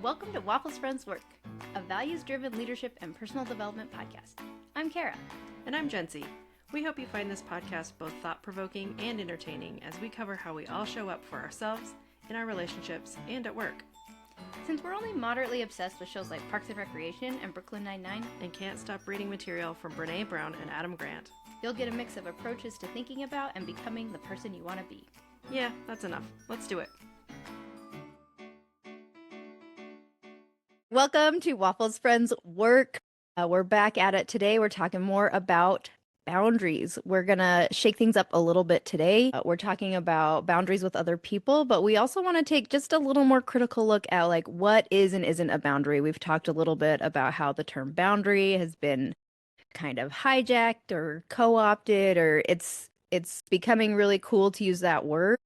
Welcome to Waffles Friends Work, a values-driven leadership and personal development podcast. I'm Kara. And I'm Jency. We hope you find this podcast both thought-provoking and entertaining as we cover how we all show up for ourselves, in our relationships, and at work. Since we're only moderately obsessed with shows like Parks and Recreation and Brooklyn Nine-Nine, and can't stop reading material from Brene Brown and Adam Grant, you'll get a mix of approaches to thinking about and becoming the person you want to be. Yeah, that's enough. Let's do it. Welcome to Waffles Friends Work. We're back at it today. We're talking more about boundaries. We're going to shake things up a little bit today. We're talking about boundaries with other people, but we also want to take just a little more critical look at like what is and isn't a boundary. We've talked a little bit about how the term boundary has been kind of hijacked or co-opted, or it's becoming really cool to use that word.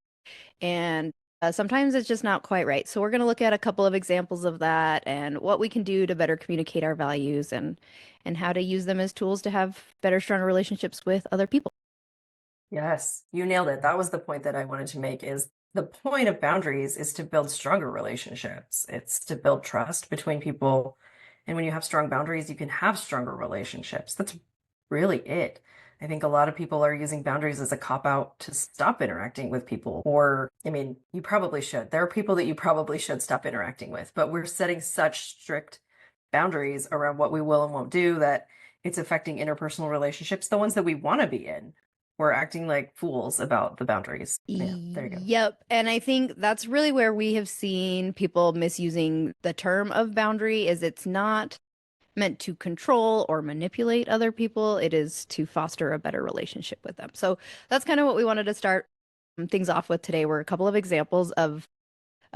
And sometimes it's just not quite right. So we're going to look at a couple of examples of that and what we can do to better communicate our values and how to use them as tools to have better, stronger relationships with other people. Yes, you nailed it. That was the point that I wanted to make is the point of boundaries is to build stronger relationships. It's to build trust between people. And when you have strong boundaries, you can have stronger relationships. That's really it. I think a lot of people are using boundaries as a cop-out to stop interacting with people. Or, I mean, you probably should. There are people that you probably should stop interacting with, but we're setting such strict boundaries around what we will and won't do that it's affecting interpersonal relationships, the ones that we want to be in. We're acting like fools about the boundaries. Yeah, there you go. Yep. And I think that's really where we have seen people misusing the term of boundary is it's not meant to control or manipulate other people. It is to foster a better relationship with them. So that's kind of what we wanted to start things off with today. Were a couple of examples of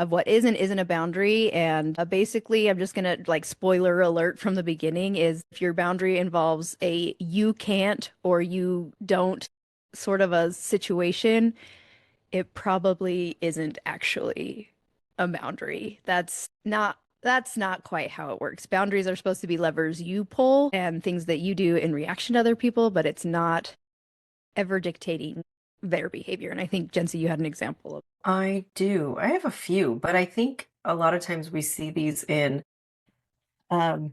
what is and isn't a boundary. And basically, I'm just going to like spoiler alert from the beginning is if your boundary involves a you can't or you don't sort of a situation, it probably isn't actually a boundary. That's not quite how it works. Boundaries are supposed to be levers you pull and things that you do in reaction to other people, but it's not ever dictating their behavior. And I think, Jency, you had an example of. I do. I have a few, but I think a lot of times we see these in, I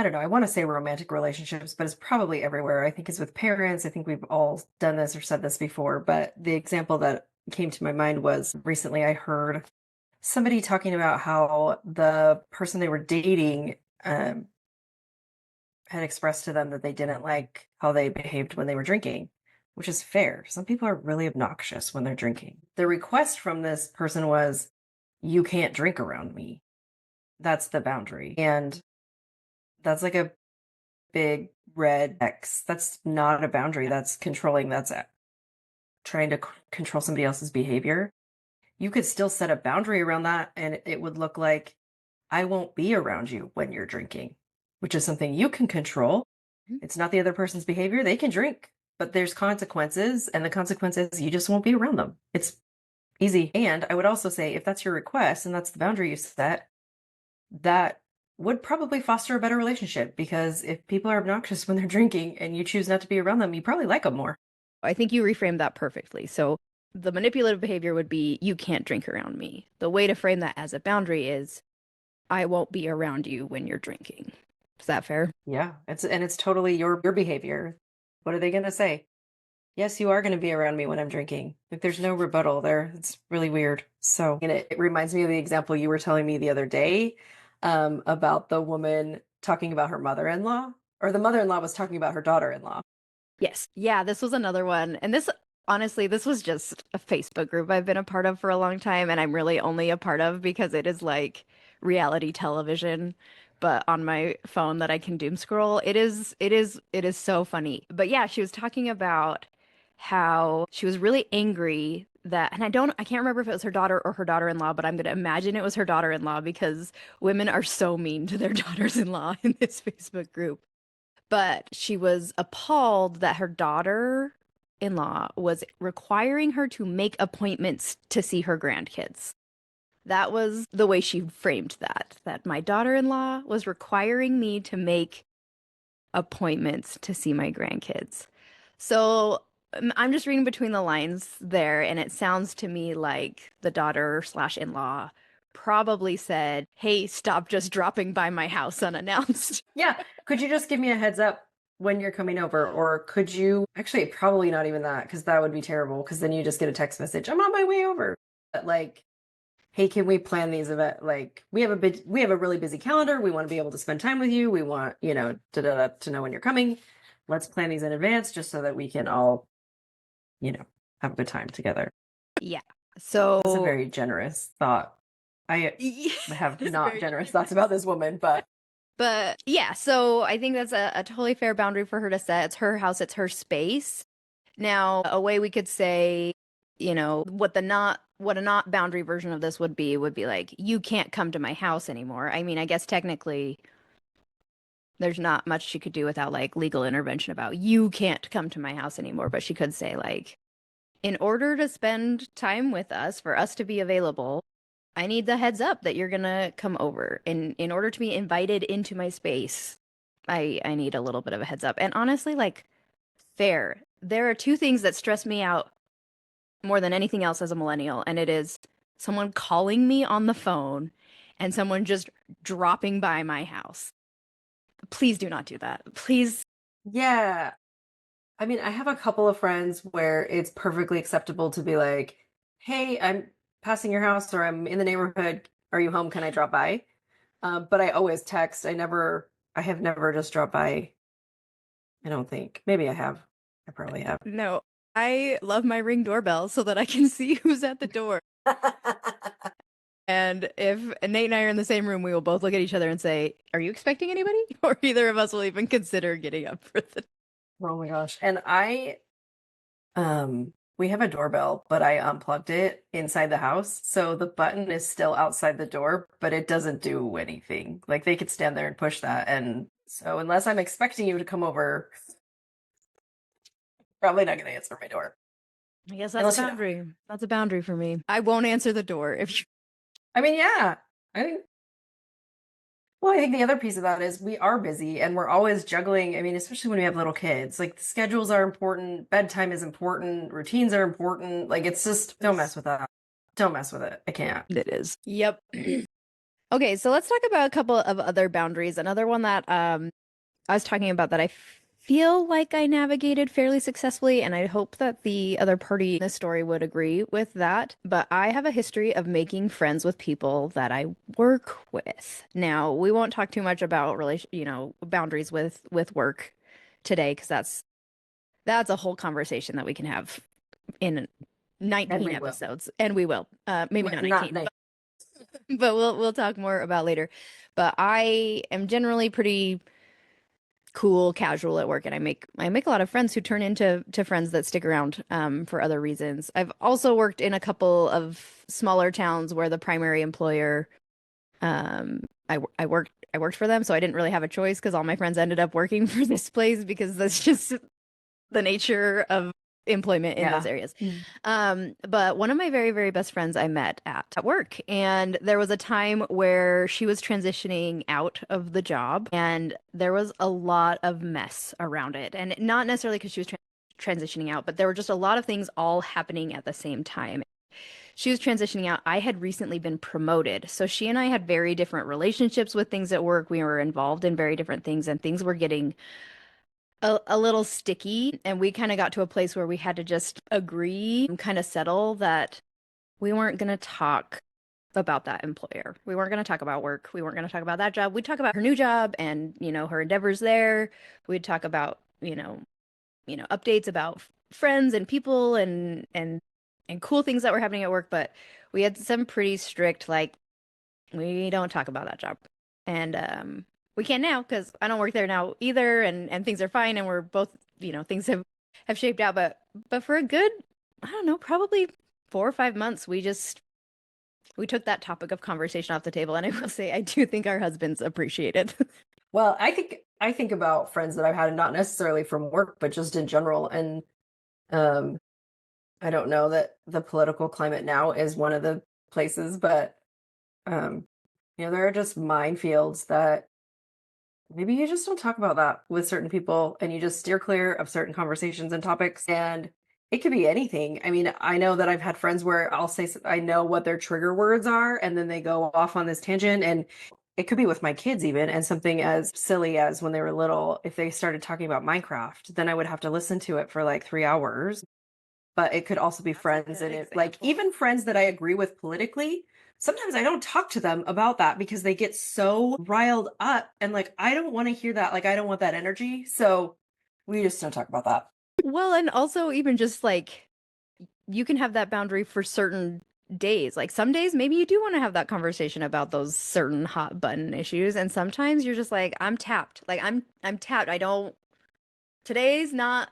don't know, I want to say romantic relationships, but it's probably everywhere. I think it's with parents. I think we've all done this or said this before, but the example that came to my mind was recently I heard somebody talking about how the person they were dating had expressed to them that they didn't like how they behaved when they were drinking, which is fair. Some people are really obnoxious when they're drinking. The request from this person was, you can't drink around me. That's the boundary. And that's like a big red X. That's not a boundary. That's controlling. That's trying to control somebody else's behavior. You could still set a boundary around that and it would look like I won't be around you when you're drinking, which is something you can control. It's not the other person's behavior. They can drink, but there's consequences, and the consequences, you just won't be around them. It's easy. And I would also say if that's your request and that's the boundary you set, that would probably foster a better relationship, because if people are obnoxious when they're drinking and you choose not to be around them, you probably like them more. I think you reframed that perfectly. So the manipulative behavior would be, you can't drink around me. The way to frame that as a boundary is, I won't be around you when you're drinking. Is that fair? Yeah, it's totally your behavior. What are they going to say? Yes, you are going to be around me when I'm drinking. Like there's no rebuttal there. It's really weird. So, and it reminds me of the example you were telling me the other day about the woman talking about her mother-in-law, or the mother-in-law was talking about her daughter-in-law. Yes. Yeah, this was another one. And this, honestly, this was just a Facebook group I've been a part of for a long time, and I'm really only a part of because it is like reality television, but on my phone that I can doom scroll. It is so funny. But yeah, she was talking about how she was really angry that, and I can't remember if it was her daughter or her daughter-in-law, but I'm going to imagine it was her daughter-in-law because women are so mean to their daughters-in-law in this Facebook group. But she was appalled that her daughter-in-law was requiring her to make appointments to see her grandkids. That was the way she framed that my daughter-in-law was requiring me to make appointments to see my grandkids. So I'm just reading between the lines there, and it sounds to me like the daughter/in-law probably said, "Hey, stop just dropping by my house unannounced." Yeah. Could you just give me a heads up when you're coming over? Or could you actually, probably not even that, because that would be terrible. Because then you just get a text message, I'm on my way over. But like, hey, can we plan these events? Like, we have a really busy calendar. We want to be able to spend time with you. We want, to know when you're coming. Let's plan these in advance just so that we can all, have a good time together. Yeah. That's a So very generous thought. I have it's not very generous thoughts about this woman, but But yeah, so I think that's a totally fair boundary for her to set. It's her house, it's her space. Now, a way we could say, what a not boundary version of this would be like, you can't come to my house anymore. I mean, I guess technically there's not much she could do without like legal intervention about you can't come to my house anymore, but she could say like, in order to spend time with us, for us to be available, I need the heads up that you're gonna come over. And in order to be invited into my space, I need a little bit of a heads up. And honestly, like fair. There are two things that stress me out more than anything else as a millennial, and it is someone calling me on the phone and someone just dropping by my house. Please do not do that. Please. yeah. I mean, I have a couple of friends where it's perfectly acceptable to be like, hey, I'm passing your house or I'm in the neighborhood. Are you home? Can I drop by? But I always text. I have never just dropped by. I don't think. Maybe I have. I probably have. No. I love my Ring doorbell so that I can see who's at the door. And if Nate and I are in the same room, we will both look at each other and say, "Are you expecting anybody?" Or either of us will even consider getting up for the. Oh my gosh. And we have a doorbell, but I unplugged it inside the house. So the button is still outside the door, but it doesn't do anything. Like they could stand there and push that. And so unless I'm expecting you to come over, probably not going to answer my door. I guess that's Unless a you know. boundary. That's a boundary for me. I won't answer the door if you. I mean, yeah. I think Well, I think the other piece of that is we are busy and we're always juggling. I mean, especially when we have little kids, like the schedules are important, bedtime is important, routines are important. Like it's just don't mess with that. Don't mess with it. I can't. It is. Yep. Okay, so let's talk about a couple of other boundaries. Another one that I was talking about that I feel like I navigated fairly successfully, and I hope that the other party in this story would agree with that. But I have a history of making friends with people that I work with. Now, we won't talk too much about boundaries with work today because that's a whole conversation that we can have in And 19 we will. episodes, and we will. Maybe not Not 19, nice. but we'll talk more about later. But I am generally pretty cool, casual at work, and I make a lot of friends who turn into friends that stick around for other reasons. I've also worked in a couple of smaller towns where the primary employer I worked for them, so I didn't really have a choice because all my friends ended up working for this place because that's just the nature of employment in those Yeah. areas. But one of my very, very best friends I met at work, and there was a time where she was transitioning out of the job, and there was a lot of mess around it. And not necessarily because she was transitioning out, but there were just a lot of things all happening at the same time. She was transitioning out. I had recently been promoted. So she and I had very different relationships with things at work. We were involved in very different things, and things were getting a little sticky, and we kind of got to a place where we had to just agree and kind of settle that we weren't going to talk about that employer. We weren't going to talk about work. We weren't going to talk about that job. We'd talk about her new job and, her endeavors there. We'd talk about, updates about friends and people and cool things that were happening at work, but we had some pretty strict like we don't talk about that job. And we can now because I don't work there now either, and things are fine, and we're both, things have shaped out. But for a good, I don't know, probably 4 or 5 months, we took that topic of conversation off the table, and I will say I do think our husbands appreciate it. Well, I think about friends that I've had, not necessarily from work, but just in general. And um, I don't know that the political climate now is one of the places, but um, there are just minefields that maybe you just don't talk about that with certain people and you just steer clear of certain conversations and topics. And It could be anything. I mean, I know that I've had friends where I'll say I know what their trigger words are, and then they go off on this tangent. And it could be with my kids, even, and something as silly as when they were little, if they started talking about Minecraft, then I would have to listen to it for like 3 hours. But it could also be That's a friends, good and it like example. even friends that I agree with politically. Sometimes I don't talk to them about that because they get so riled up, and like I don't want to hear that. Like I don't want that energy. So we just don't talk about that. Well, and also even just like you can have that boundary for certain days. Like some days maybe you do want to have that conversation about those certain hot button issues, and sometimes you're just like I'm tapped. Like I'm tapped. I don't today's not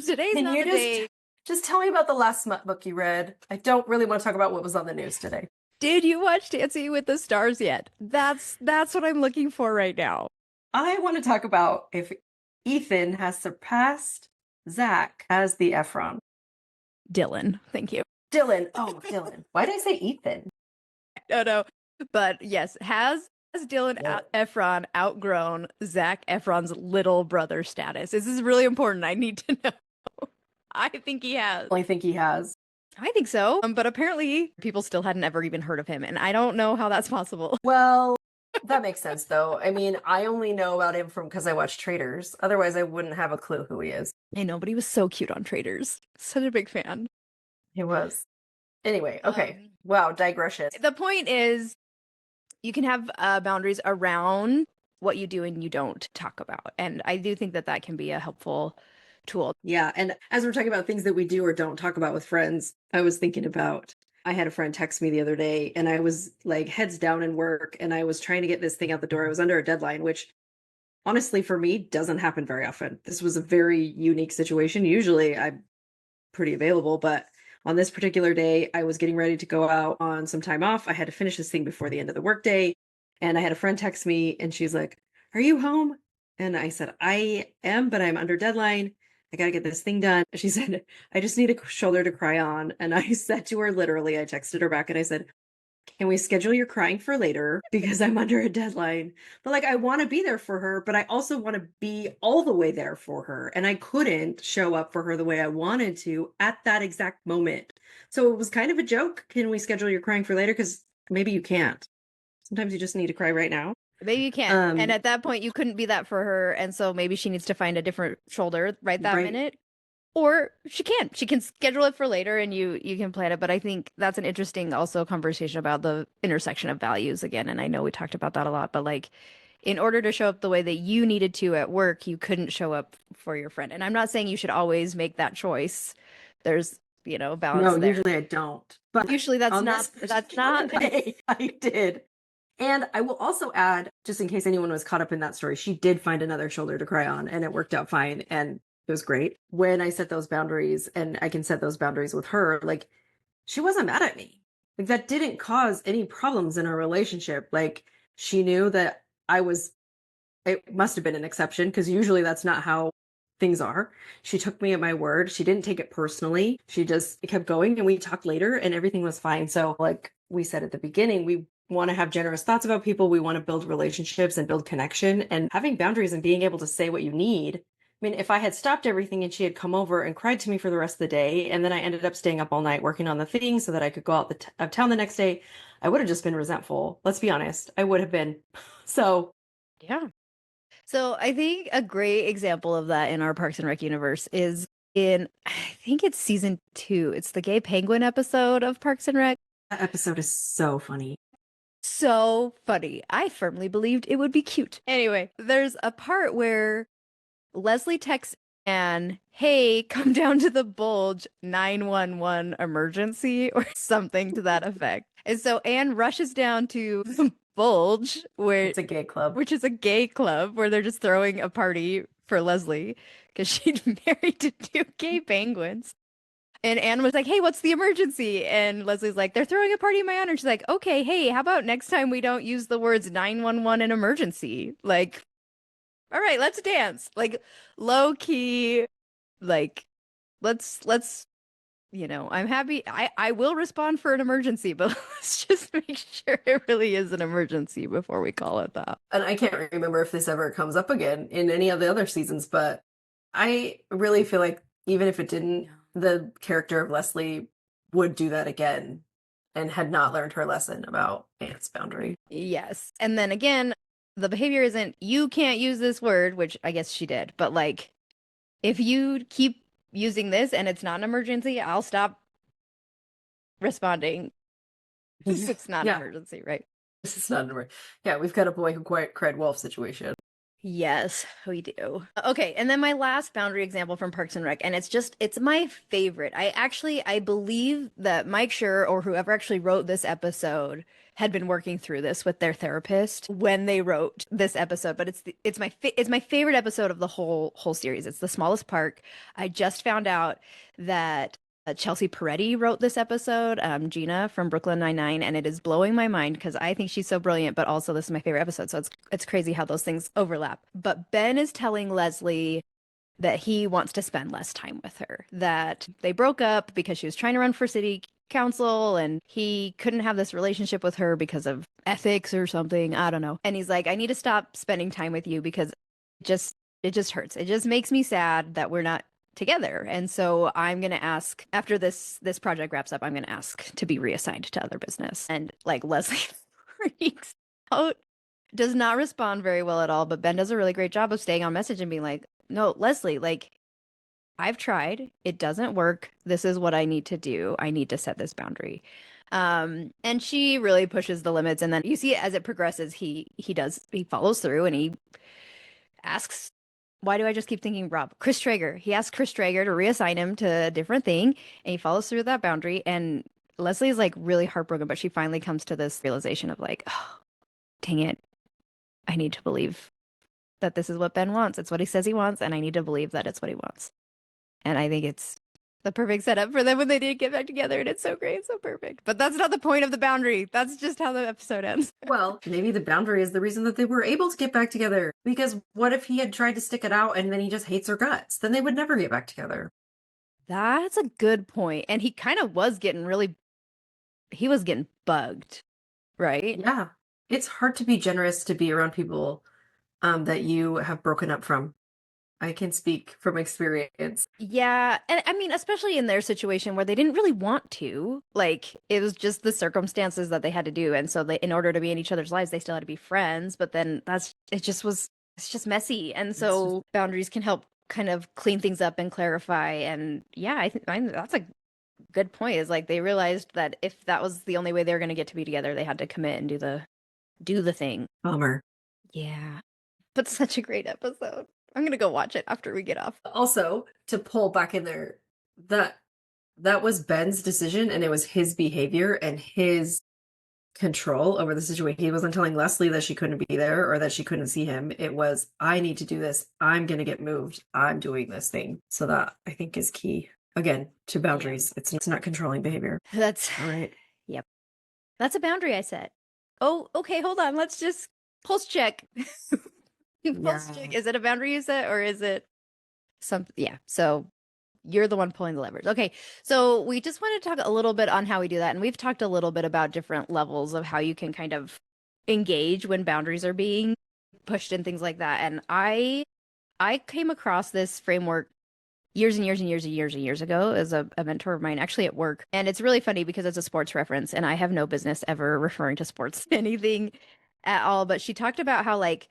today's Can not you the day. just tell me about the last smut book you read? I don't really want to talk about what was on the news today. Did you watch Dancing with the Stars yet? That's what I'm looking for right now. I want to talk about if Ethan has surpassed Zach as the Efron. Dylan, thank you. Dylan. Oh, Dylan. Why did I say Ethan? No. But yes, has Dylan Efron outgrown Zac Efron's little brother status? This is really important. I need to know. I think he has. I think he has. I think so. But apparently people still hadn't ever even heard of him, and I don't know how that's possible. Well, that makes sense though. I mean, I only know about him from because I watch Traders. Otherwise, I wouldn't have a clue who he is. I know, but he was so cute on Traders. Such a big fan. He was. Anyway, okay. Wow, digression. The point is, you can have boundaries around what you do and you don't talk about. And I do think that that can be a helpful tool. Yeah. And as we're talking about things that we do or don't talk about with friends, I was thinking about I had a friend text me the other day and I was like heads down in work and I was trying to get this thing out the door. I was under a deadline, which honestly for me doesn't happen very often. This was a very unique situation. Usually I'm pretty available, but on this particular day, I was getting ready to go out on some time off. I had to finish this thing before the end of the workday. And I had a friend text me and she's like, "Are you home?" And I said, "I am, but I'm under deadline. I got to get this thing done." She said, "I just need a shoulder to cry on." And I said to her, literally, I texted her back and I said, "Can we schedule your crying for later? Because I'm under a deadline." But like, I want to be there for her, but I also want to be all the way there for her. And I couldn't show up for her the way I wanted to at that exact moment. So it was kind of a joke. Can we schedule your crying for later? Because maybe you can't. Sometimes you just need to cry right now. Maybe you can. And at that point, you couldn't be that for her. And so maybe she needs to find a different shoulder right that minute. Or she can. She can schedule it for later and you can plan it. But I think that's an interesting also conversation about the intersection of values again. And I know we talked about that a lot, but like in order to show up the way that you needed to at work, you couldn't show up for your friend. And I'm not saying you should always make that choice. There's, balance No, there. usually I don't. But usually that's not day, I did. And I will also add, just in case anyone was caught up in that story, she did find another shoulder to cry on and it worked out fine. And it was great. When I set those boundaries and I can set those boundaries with her, like she wasn't mad at me. Like that didn't cause any problems in our relationship. Like she knew that it must have been an exception because usually that's not how things are. She took me at my word. She didn't take it personally. She just kept going and we talked later and everything was fine. So like we said at the beginning, we want to have generous thoughts about people. We want to build relationships and build connection, and having boundaries and being able to say what you need. I mean, if I had stopped everything and she had come over and cried to me for the rest of the day, and then I ended up staying up all night working on the thing so that I could go out of town the next day, I would have just been resentful. Let's be honest. I would have been. So, yeah. So I think a great example of that in our Parks and Rec universe is I think it's season 2. It's the gay penguin episode of Parks and Rec. that episode is so funny. So funny. I firmly believed it would be cute. Anyway, there's a part where Leslie texts Anne, "Hey, come down to the Bulge, 911 emergency," or something to that effect. And so Anne rushes down to the Bulge, It's a gay club. which is a gay club where they're just throwing a party for Leslie because she'd married to 2 gay penguins. And Anne was like, "Hey, what's the emergency?" And Leslie's like, "They're throwing a party in my honor." And she's like, "Okay, hey, how about next time we don't use the words 911 and emergency? Like, all right, let's dance." Like low key, like let's I'm happy. I will respond for an emergency, but let's just make sure it really is an emergency before we call it that. And I can't remember if this ever comes up again in any of the other seasons, but I really feel like even if it didn't, the character of Leslie would do that again and had not learned her lesson about Aunt's boundary. Yes. And then again, the behavior isn't, you can't use this word, which I guess she did, but like, if you keep using this and it's not an emergency, I'll stop responding. It's not an Yeah. emergency, right? This is not an emergency. Yeah, we've got a boy who cried wolf situation. Yes, we do. Okay, and then my last boundary example from Parks and Rec, and it's my favorite. I believe that Mike Schur or whoever actually wrote this episode had been working through this with their therapist when they wrote this episode, but it's my favorite episode of the whole series. It's The Smallest Park. I just found out that Chelsea Peretti wrote this episode, Gina from Brooklyn Nine-Nine, and it is blowing my mind because I think she's so brilliant, but also this is my favorite episode. So it's crazy how those things overlap. But Ben is telling Leslie that he wants to spend less time with her, that they broke up because she was trying to run for city council and he couldn't have this relationship with her because of ethics or something. I don't know. And he's like, I need to stop spending time with you because it just hurts. It just makes me sad that we're not together. And so I'm going to ask after this project wraps up, I'm going to ask to be reassigned to other business. And like Leslie freaks out, does not respond very well at all, but Ben does a really great job of staying on message and being like, "No, Leslie, like I've tried. It doesn't work. This is what I need to do. I need to set this boundary." And she really pushes the limits, and then you see it as it progresses, he follows through and he asks, why do I just keep thinking Rob? Chris Traeger. He asked Chris Traeger to reassign him to a different thing, and he follows through that boundary. And Leslie's like really heartbroken, but she finally comes to this realization of like, oh, dang it. I need to believe that this is what Ben wants. It's what he says he wants, and I need to believe that it's what he wants. And I think it's the perfect setup for them when they did get back together, and it's so great, so perfect. But that's not the point of the boundary. That's just how the episode ends. Well, maybe the boundary is the reason that they were able to get back together. Because what if he had tried to stick it out and then he just hates her guts? Then they would never get back together. That's a good point. And he kind of was getting he was getting bugged, right? Yeah. It's hard to be generous to be around people that you have broken up from. I can speak from experience. Yeah. And I mean, especially in their situation where they didn't really want to. Like, it was just the circumstances that they had to do. And so in order to be in each other's lives, they still had to be friends. But then it's just messy. And so boundaries can help kind of clean things up and clarify. And yeah, I think that's a good point, is like they realized that if that was the only way they were going to get to be together, they had to commit and do the thing. Bummer. Yeah. But such a great episode. I'm gonna go watch it after we get off. Also, to pull back in there, that was Ben's decision and it was his behavior and his control over the situation. He wasn't telling Leslie that she couldn't be there or that she couldn't see him. It was, I need to do this. I'm going to get moved. I'm doing this thing. So that I think is key. Again, to boundaries. Yeah. It's not controlling behavior. That's all right. Yep. That's a boundary I set. Oh, okay. Hold on. Let's just pulse check. Pulse check. Is it a boundary you set or is it something? Yeah. So you're the one pulling the levers. Okay. So we just want to talk a little bit on how we do that. And we've talked a little bit about different levels of how you can kind of engage when boundaries are being pushed and things like that. And I came across this framework years and years and years and years and years ago as a mentor of mine, actually at work. And it's really funny because it's a sports reference and I have no business ever referring to sports anything at all. But she talked about how like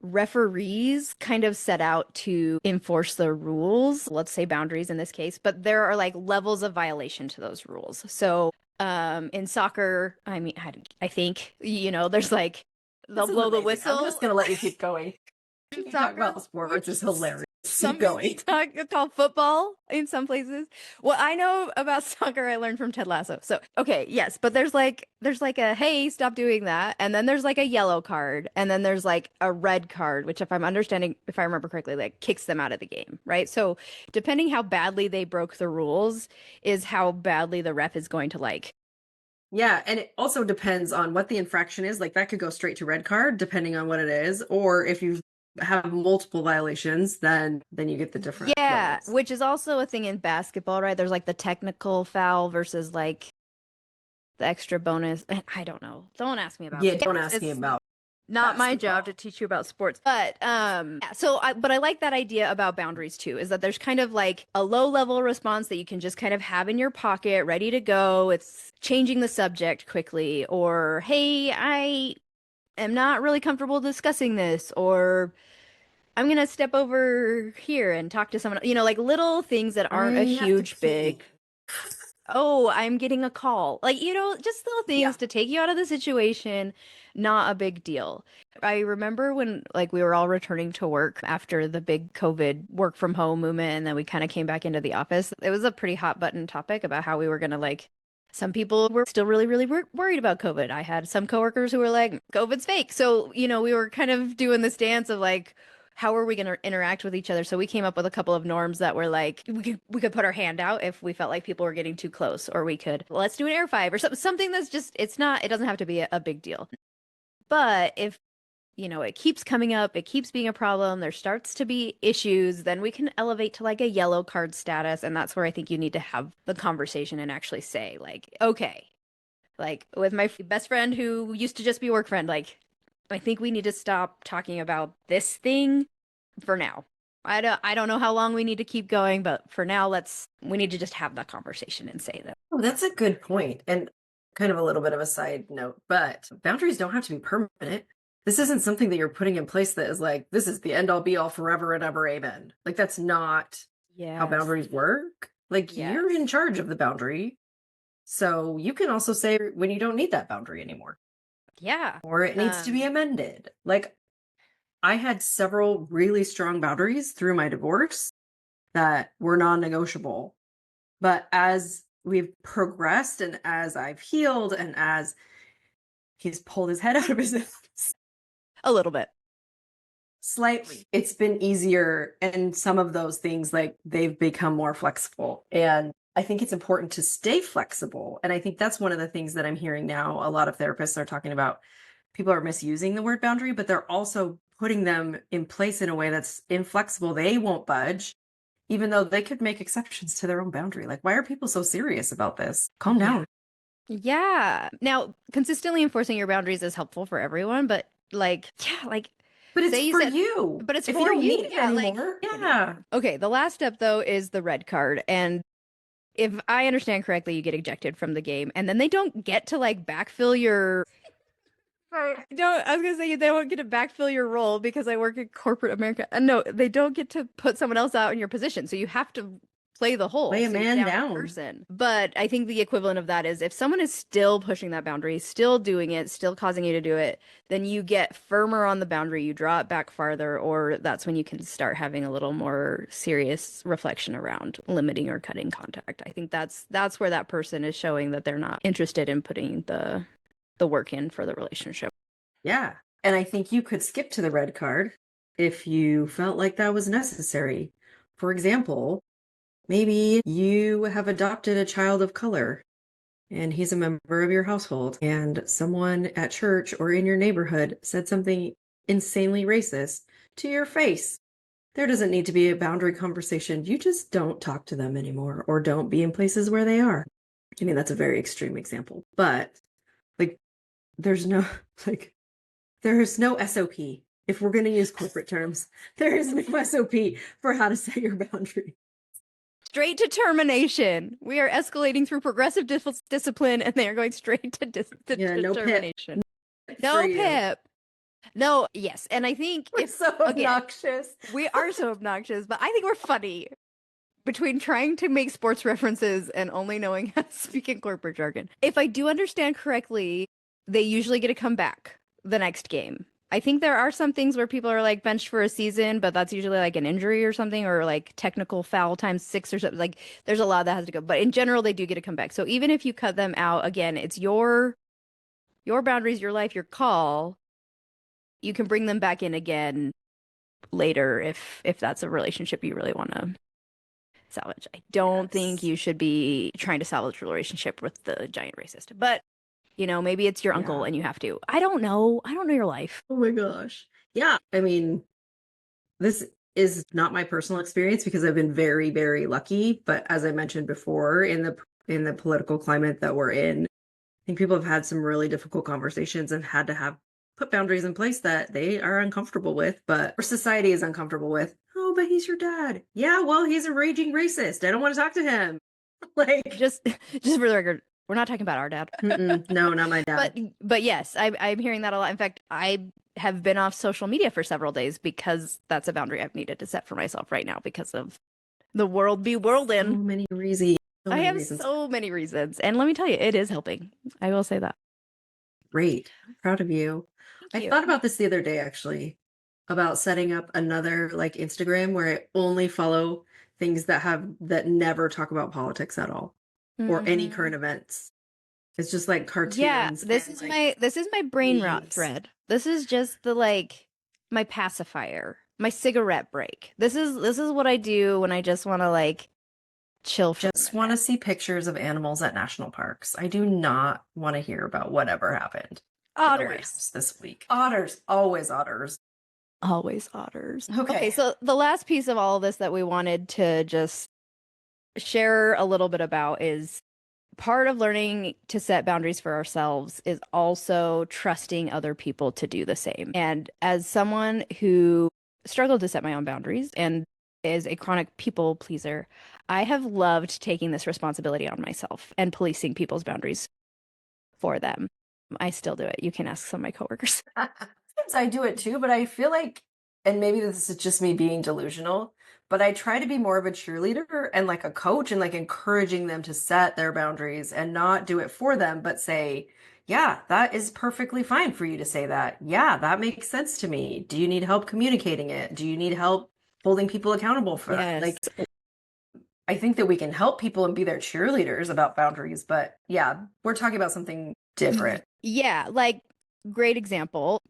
referees kind of set out to enforce the rules, let's say boundaries in this case, but there are like levels of violation to those rules. So in soccer, I mean, I think, there's like, they'll blow the whistle. I'm just going to let you keep going. Talk about sports is hilarious. Keep going. Call football in some places. What I know about soccer, I learned from Ted Lasso. So, okay, yes, but there's like a, hey, stop doing that. And then there's like a yellow card. And then there's like a red card, which if I remember correctly, like kicks them out of the game, right? So depending how badly they broke the rules is how badly the ref is going to like. Yeah, and it also depends on what the infraction is. Like that could go straight to red card depending on what it is. Or if you have multiple violations, then you get the different levels. Which is also a thing in basketball, right? There's like the technical foul versus like the extra bonus. I don't know. Don't ask me about don't ask me about Not my job to teach you about sports. But yeah, but I like that idea about boundaries too, is that there's kind of like a low level response that you can just kind of have in your pocket, ready to go. It's changing the subject quickly, or hey, I am not really comfortable discussing this, or I'm gonna step over here and talk to someone, like little things that aren't a I have to huge pee. big, oh, I'm getting a call. Like, just little things Yeah. to take you out of the situation, not a big deal. I remember when like we were all returning to work after the big COVID work from home movement, and then we kind of came back into the office. It was a pretty hot button topic about how we were gonna like some people were still really, really worried about COVID. I had some coworkers who were like, COVID's fake. So, we were kind of doing this dance of like, how are we going to interact with each other? So we came up with a couple of norms that were like we could put our hand out if we felt like people were getting too close, or we could let's do an air five or something that's just it doesn't have to be a big deal. But if it keeps coming up, it keeps being a problem, there starts to be issues, then we can elevate to like a yellow card status, and that's where I think you need to have the conversation and actually say like, okay, like with my best friend who used to just be a work friend, like I think we need to stop talking about this thing for now. I don't know how long we need to keep going, but for now we need to just have that conversation and say that. Oh, that's a good point. And kind of a little bit of a side note, but boundaries don't have to be permanent. This isn't something that you're putting in place that is like, this is the end all be all forever and ever, amen. Like, that's not how boundaries work. Like, you're in charge of the boundary. So you can also say when you don't need that boundary anymore. Yeah. Or it needs to be amended. Like, I had several really strong boundaries through my divorce that were non-negotiable. But as we've progressed and as I've healed and as he's pulled his head out of his ass A little bit. slightly, it's been easier. And some of those things, like, they've become more flexible. And I think it's important to stay flexible. And I think that's one of the things that I'm hearing now. A lot of therapists are talking about people are misusing the word boundary, but they're also putting them in place in a way that's inflexible. They won't budge, even though they could make exceptions to their own boundary. Like, why are people so serious about this? Calm down. Yeah. Now, consistently enforcing your boundaries is helpful for everyone, but like, yeah, like, But it's say for you. but it's if for you don't you. need it Yeah, anymore. Yeah. Okay, the last step though is the red card. And if I understand correctly, you get ejected from the game, and then they don't get to like backfill your. I was gonna say they won't get to backfill your role because I work in corporate America. No, they don't get to put someone else out in your position. So you have to play the whole Lay a man down. person. But I think the equivalent of that is if someone is still pushing that boundary, still doing it, still causing you to do it, then you get firmer on the boundary, you draw it back farther, or that's when you can start having a little more serious reflection around limiting or cutting contact. I think that's where that person is showing that they're not interested in putting the work in for the relationship. Yeah. And I think you could skip to the red card if you felt like that was necessary. For example, maybe you have adopted a child of color and he's a member of your household, and someone at church or in your neighborhood said something insanely racist to your face. There doesn't need to be a boundary conversation. You just don't talk to them anymore, or don't be in places where they are. I mean, that's a very extreme example, but like, there's no SOP. If we're going to use corporate terms, there is no SOP for how to set your boundary. Straight to termination. We are escalating through progressive discipline, and they are going straight to No termination. PIP. No PIP. No, yes. And I think We're so obnoxious. We are so obnoxious, but I think we're funny between trying to make sports references and only knowing how to speak in corporate jargon. If I do understand correctly, they usually get to come back the next game. I think there are some things where people are like benched for a season, but that's usually like an injury or something, or like technical foul times 6 or something. Like, there's a lot that has to go. But in general, they do get to come back. So even if you cut them out, again, it's your boundaries, your life, your call. You can bring them back in again later if that's a relationship you really want to salvage. I don't think you should be trying to salvage a relationship with the giant racist. But maybe it's your uncle and you have to. I don't know. I don't know your life. Oh my gosh. Yeah. I mean, this is not my personal experience because I've been very, very lucky. But as I mentioned before, in the political climate that we're in, I think people have had some really difficult conversations and had to put boundaries in place that they are uncomfortable with, but or society is uncomfortable with. Oh, but he's your dad. Yeah, well, he's a raging racist. I don't want to talk to him. Like, Just just for the record, we're not talking about our dad. no, not my dad. But yes, I'm hearing that a lot. In fact, I have been off social media for several days because that's a boundary I've needed to set for myself right now because of the world be So whirlin'. many reasons. So I many have reasons. so many reasons. And let me tell you, it is helping. I will say that. Great. I'm proud of you. I Thank you. thought about this the other day actually, about setting up another like Instagram where I only follow things that never talk about politics at all or any Mhm. current events. It's just like Yeah, cartoons this and is like my brain rot memes. thread. This is just the like my pacifier, my cigarette break. This is what I do when I just want to like chill for a Just want to minute. see pictures of animals at national parks. I do not want to hear about whatever happened in the White Otters. House this week. Otters, always otters. Always otters. Okay, Okay. so the last piece of all of this that we wanted to just share a little bit about is part of learning to set boundaries for ourselves is also trusting other people to do the same. And as someone who struggled to set my own boundaries and is a chronic people pleaser, I have loved taking this responsibility on myself and policing people's boundaries for them. I still do it. You can ask some of my coworkers. Sometimes I do it too, but I feel like, and maybe this is just me being delusional, but I try to be more of a cheerleader and like a coach and like encouraging them to set their boundaries and not do it for them, but say, yeah, that is perfectly fine for you to say that. Yeah, that makes sense to me. Do you need help communicating it? Do you need help holding people accountable for that? Yes. Like, I think that we can help people and be their cheerleaders about boundaries, but yeah, we're talking about something different. Yeah, like great example,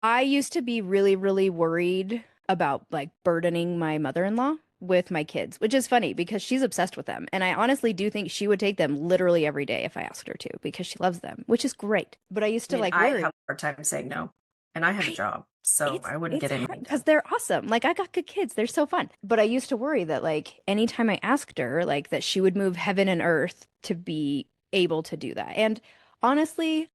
I used to be really, really worried about like burdening my mother-in-law with my kids, which is funny because she's obsessed with them. And I honestly do think she would take them literally every day if I asked her to because she loves them, which is great. But I used I to mean, like I worry. have a hard time saying no, and I have a Right? job, so I wouldn't It's get hard anything because done. they're awesome. Like I got good kids. They're so fun. But I used to worry that like anytime I asked her, like that she would move heaven and earth to be able to do that. And honestly,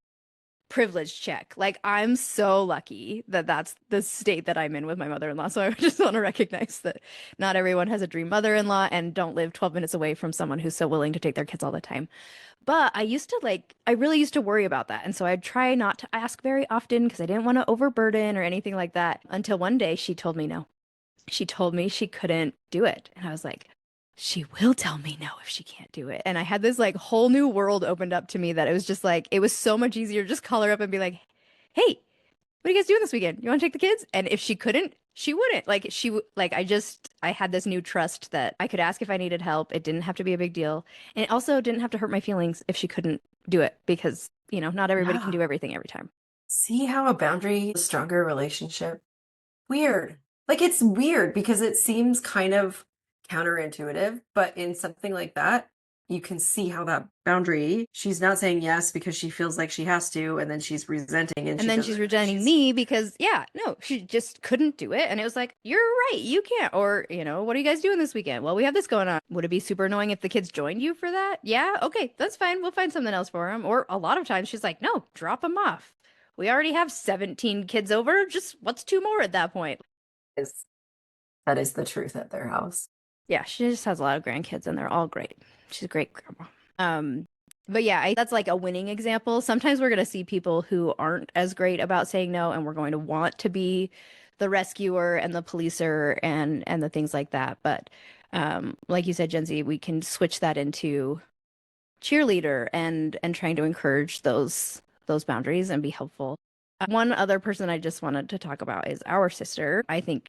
privilege check. Like I'm so lucky that that's the state that I'm in with my mother-in-law. So I just want to recognize that not everyone has a dream mother-in-law and don't live 12 minutes away from someone who's so willing to take their kids all the time. But I really used to worry about that. And so I'd try not to ask very often because I didn't want to overburden or anything like that until one day she told me no. She told me she couldn't do it. And I was like, she will tell me no if she can't do it. And I had this like whole new world opened up to me that it was just like, it was so much easier to just call her up and be like, hey, what are you guys doing this weekend? You want to take the kids? And if she couldn't, she wouldn't. Like I had this new trust that I could ask if I needed help. It didn't have to be a big deal. And it also didn't have to hurt my feelings if she couldn't do it because, not everybody can Yeah. do everything every time. See how a boundary is a stronger relationship? Weird. Like it's weird because it seems kind of counterintuitive, but in something like that, you can see how that boundary, she's not saying yes because she feels like she has to, and then she's resenting and And she then doesn't. she's resenting me because, yeah, no, she just couldn't do it. And it was like, you're right, you can't. Or, what are you guys doing this weekend? Well, we have this going on. Would it be super annoying if the kids joined you for that? Yeah, okay, that's fine. We'll find something else for them. Or a lot of times she's like, no, drop them off. We already have 17 kids over. Just what's two more at that point? Is that is the truth at their house. Yeah, she just has a lot of grandkids and they're all great. She's a great grandma. But yeah, that's like a winning example. Sometimes we're going to see people who aren't as great about saying no, and we're going to want to be the rescuer and the policer and the things like that. But like you said, Gen Z, we can switch that into cheerleader and trying to encourage those boundaries and be helpful. One other person I just wanted to talk about is our sister. I think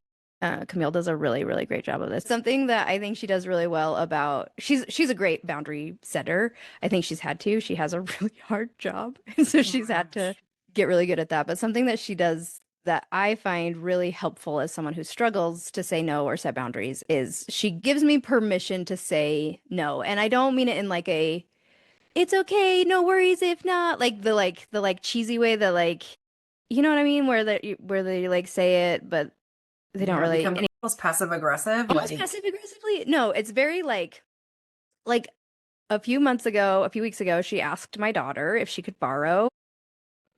Camille does a really, really great job of this. Something that I think she does really well about she's a great boundary setter. I think she's had to. She has a really hard job, and so Oh she's my had to gosh. get really good at that. But something that she does that I find really helpful as someone who struggles to say no or set boundaries is she gives me permission to say no. And I don't mean it in like a it's okay, no worries if not, like the cheesy way that like you know what I mean, where they like say it, but they don't Yeah, really become almost passive aggressive. almost Like, passive aggressively. No, it's very like a few weeks ago, she asked my daughter if she could borrow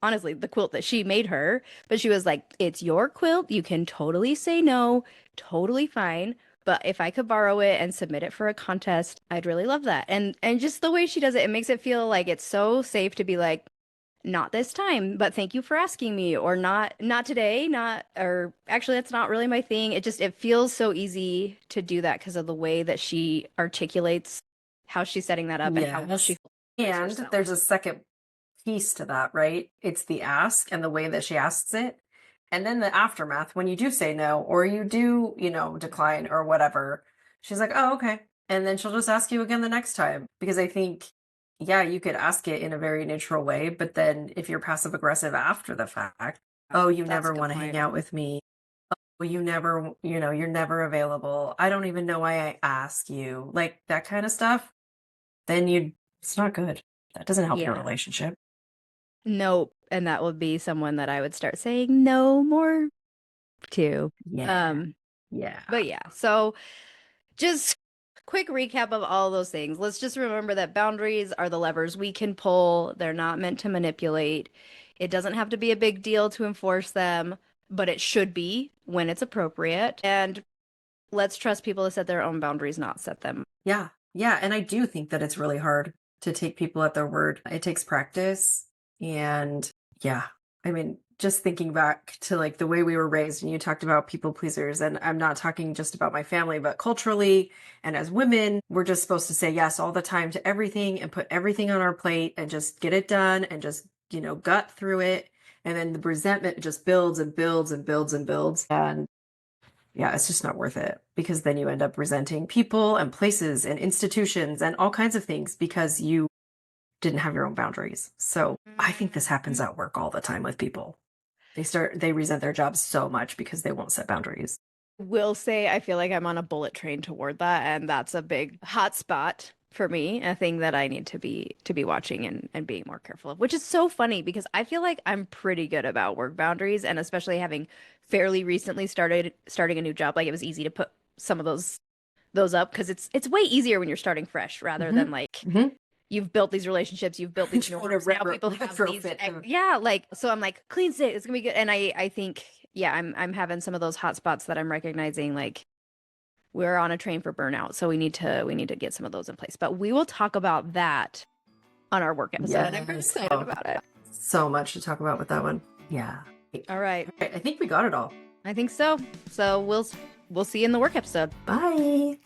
honestly, the quilt that she made her, but she was like, it's your quilt. You can totally say no, totally fine. But if I could borrow it and submit it for a contest, I'd really love that. And just the way she does it, it makes it feel like it's so safe to be like, not this time, but thank you for asking me, or not today, not or actually that's not really my thing. It feels so easy to do that because of the way that she articulates how she's setting that up and how well Yes. she portrays And herself. there's a second piece to that, right? It's the ask and the way that she asks it. And then the aftermath, when you do say no or you do, decline or whatever, she's like, oh, okay. And then she'll just ask you again the next time. Because I think, yeah, you could ask it in a very neutral way. But then if you're passive aggressive after the fact, oh, you That's a never good want to hang point. out with me. Well, you never, you're never available. I don't even know why I asked you. Like that kind of stuff. Then it's not good. That doesn't help your Yeah. relationship. Nope. And that would be someone that I would start saying no more to. Yeah. Um, Yeah. but yeah, so just quick recap of all those things. Let's just remember that boundaries are the levers we can pull. They're not meant to manipulate. It doesn't have to be a big deal to enforce them, but it should be when it's appropriate. And let's trust people to set their own boundaries, not set them. Yeah. Yeah. And I do think that it's really hard to take people at their word. It takes practice. And yeah, I mean, just thinking back to like the way we were raised, and you talked about people pleasers, and I'm not talking just about my family, but culturally and as women, we're just supposed to say yes all the time to everything and put everything on our plate and just get it done and just, gut through it. And then the resentment just builds and builds and builds and builds. And yeah, it's just not worth it because then you end up resenting people and places and institutions and all kinds of things because you didn't have your own boundaries. So I think this happens at work all the time with people. They resent their jobs so much because they won't set boundaries. Will say I feel like I'm on a bullet train toward that, and that's a big hot spot for me, a thing that I need to be watching and being more careful of, which is so funny because I feel like I'm pretty good about work boundaries, and especially having fairly recently starting a new job, like it was easy to put some of those up because it's way easier when you're starting fresh rather Hmm. than like Hmm. you've built these relationships, you've built these Trying to norms. Now people have these, retrofit them. yeah, like so. I'm like clean slate. It's gonna be good. And I think, yeah, I'm having some of those hot spots that I'm recognizing. Like we're on a train for burnout, so we need to get some of those in place. But we will talk about that on our work episode, and I'm very Yes. excited Oh, about it. so much to talk about with that one. Yeah. All All right, right. I think we got it all. I think so. So we'll see you in the work episode. Bye.